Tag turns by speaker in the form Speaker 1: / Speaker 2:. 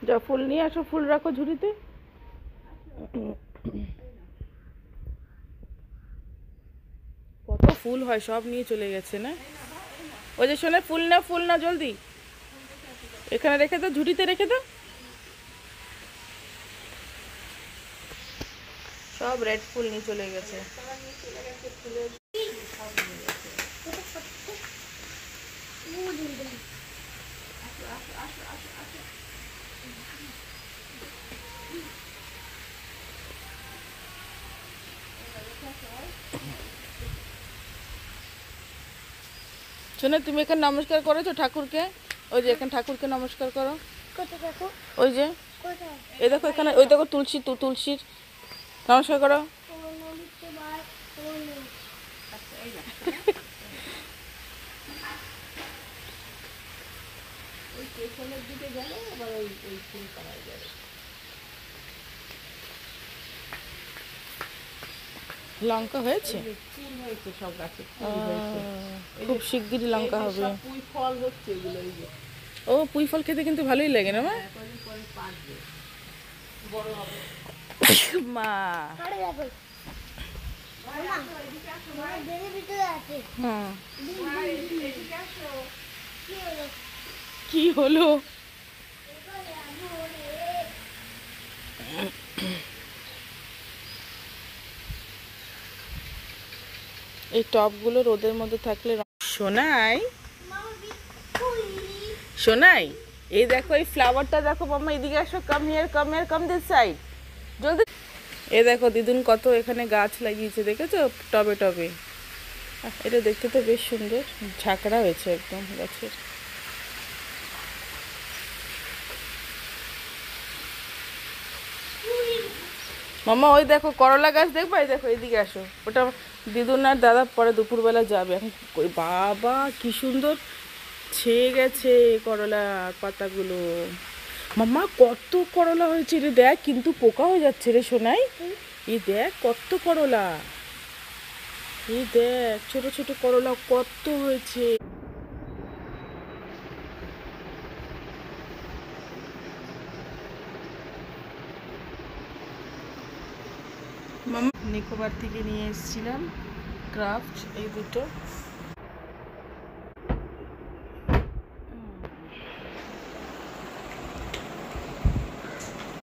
Speaker 1: যা ফুল নিয়ে আসো, ফুল রাখো ঝুড়িতে। কত ফুল হয়, সব নিয়ে চলে গেছে না। ওই যে শোনে, ফুল না জলদি এখানে রেখে দাও, ঝুড়িতে রেখে দাও। সব রেড ফুল নিয়ে চলে গেছে। শোনে, তুমি এখানে নমস্কার করেছো ঠাকুরকে? ওই যে এখানে ঠাকুরকে নমস্কার করো। ওই যে এই দেখো এখানে, ওই দেখো তুলসীর নমস্কার করো। লঙ্কা হয়েছে,
Speaker 2: সব গাছে
Speaker 1: খুব শিগগিরই লঙ্কা হবে।
Speaker 2: পুঁই ফল হচ্ছে এগুলো, এই যে
Speaker 1: ও পুঁই ফল খেতে কিন্তু ভালোই লাগে না মা?
Speaker 2: কদিন পরে পাকবে, বড় হবে।
Speaker 1: মা কি হলো? এই টবগুলো রোদের মধ্যে থাকলে সোনাই, সোনাই এই দেখো এই ফ্লাওয়ারটা দেখো মাম্মা, এদিকে আসো, come here, come this side জলদি। এই দেখো দিদুন কত এখানে গাছ লাগিয়েছে, দেখেছো টবে টবে। এটা দেখতে তো বেশ সুন্দর, ঝাঁকড়া হয়েছে একদম গাছের। মাম্মা ওই দেখো করলা গাছ দেখবা, এই দেখো এদিকে আসো, ওটা দিদুন আর দাদা পরে দুপুরবেলা যাবে। এখন ওই বাবা কি সুন্দর ছেয়ে গেছে করলা পাতাগুলো। মাম্মা কত করলা হয়েছে রে, দেখ কিন্তু পোকা হয়ে যাচ্ছে রে সোনাই। এই দেখ কত করলা, এই দেখ ছোট ছোট করলা কত হয়েছে। মাম্মা নিকোবার থেকে নিয়ে এসেছিলাম ক্রাফট এই দুটো,